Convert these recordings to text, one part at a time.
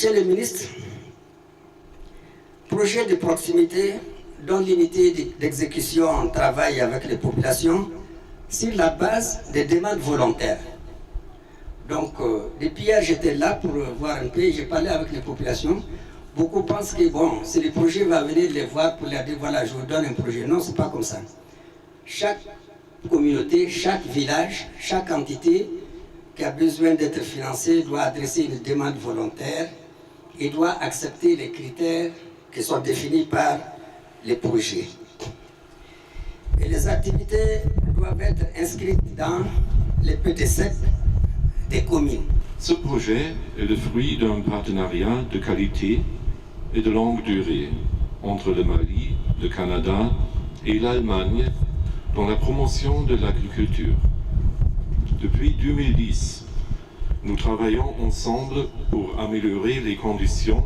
Monsieur le ministre, projet de proximité dont l'unité d'exécution travaille avec les populations sur la base des demandes volontaires. Donc, depuis hier, j'étais là pour voir un peu, j'ai parlé avec les populations. Beaucoup pensent que, bon, si le projet va venir les voir pour leur dire, voilà, je vous donne un projet. Non, ce n'est pas comme ça. Chaque communauté, chaque village, chaque entité qui a besoin d'être financée doit adresser une demande volontaire et doit accepter les critères qui sont définis par les projets. Et les activités doivent être inscrites dans les PTCEP des communes. Ce projet est le fruit d'un partenariat de qualité et de longue durée entre le Mali, le Canada et l'Allemagne dans la promotion de l'agriculture. Depuis 2010, nous travaillons ensemble pour améliorer les conditions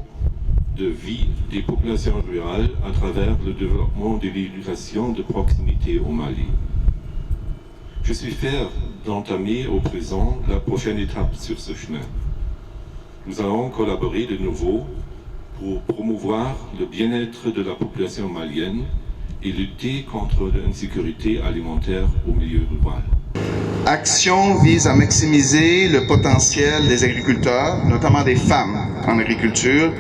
de vie des populations rurales à travers le développement de l'éducation de proximité au Mali. Je suis fier d'entamer au présent la prochaine étape sur ce chemin. Nous allons collaborer de nouveau pour promouvoir le bien-être de la population malienne et lutter contre l'insécurité alimentaire au milieu rural. Action vise à maximiser le potentiel des agriculteurs, notamment des femmes en agriculture,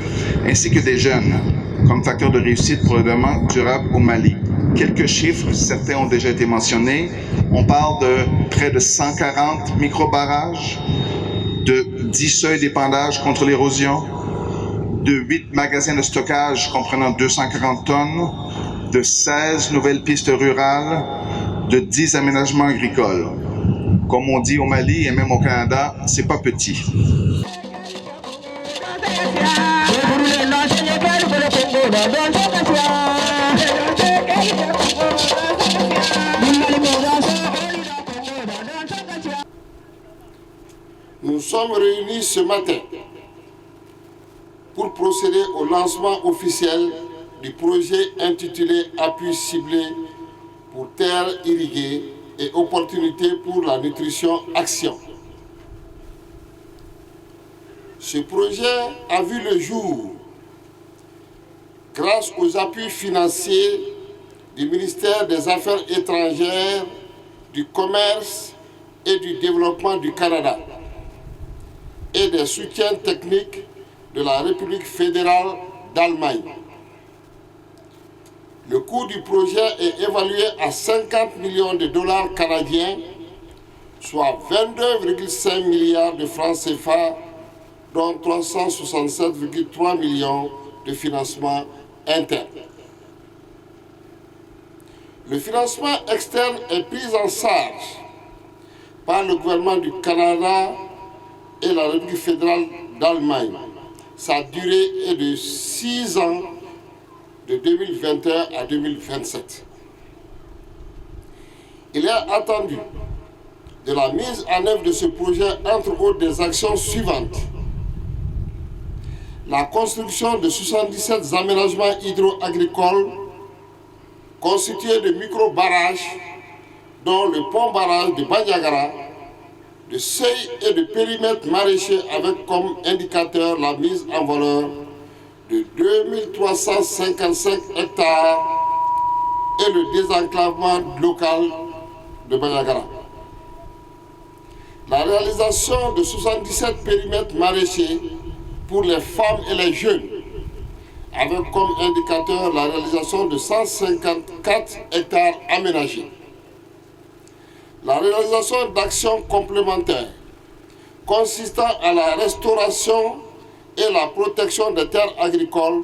ainsi que des jeunes, comme facteur de réussite pour le développement durable au Mali. Quelques chiffres, certains ont déjà été mentionnés. On parle de près de 140 micro-barrages, de 10 seuils d'épandage contre l'érosion, de 8 magasins de stockage comprenant 240 tonnes, de 16 nouvelles pistes rurales, de 10 aménagements agricoles. Comme on dit au Mali et même au Canada, c'est pas petit. Nous sommes réunis ce matin pour procéder au lancement officiel du projet intitulé Appui ciblé pour terres irriguées et opportunités pour la nutrition Action. Ce projet a vu le jour grâce aux appuis financiers du ministère des Affaires étrangères, du Commerce et du Développement du Canada et des soutiens techniques de la République fédérale d'Allemagne. Le coût du projet est évalué à 50 millions de dollars canadiens, soit 22,5 milliards de francs CFA, dont 367,3 millions de financement interne. Le financement externe est pris en charge par le gouvernement du Canada et la République fédérale d'Allemagne. Sa durée est de 6 ans, de 2021 à 2027. Il est attendu de la mise en œuvre de ce projet, entre autres, des actions suivantes. La construction de 77 aménagements hydro-agricoles constitués de micro-barrages, dont le pont-barrage de Bandiagara, de seuils et de périmètres maraîchers avec comme indicateur la mise en valeur de 2355 hectares et le désenclavement local de Bandiagara. La réalisation de 77 périmètres maraîchers pour les femmes et les jeunes, avec comme indicateur la réalisation de 154 hectares aménagés. La réalisation d'actions complémentaires consistant à la restauration et la protection des terres agricoles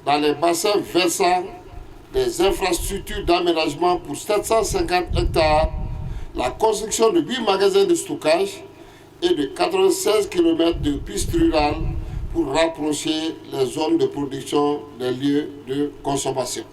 dans les bassins versants, des infrastructures d'aménagement pour 750 hectares, la construction de 8 magasins de stockage et de 96 km de pistes rurales pour rapprocher les zones de production des lieux de consommation.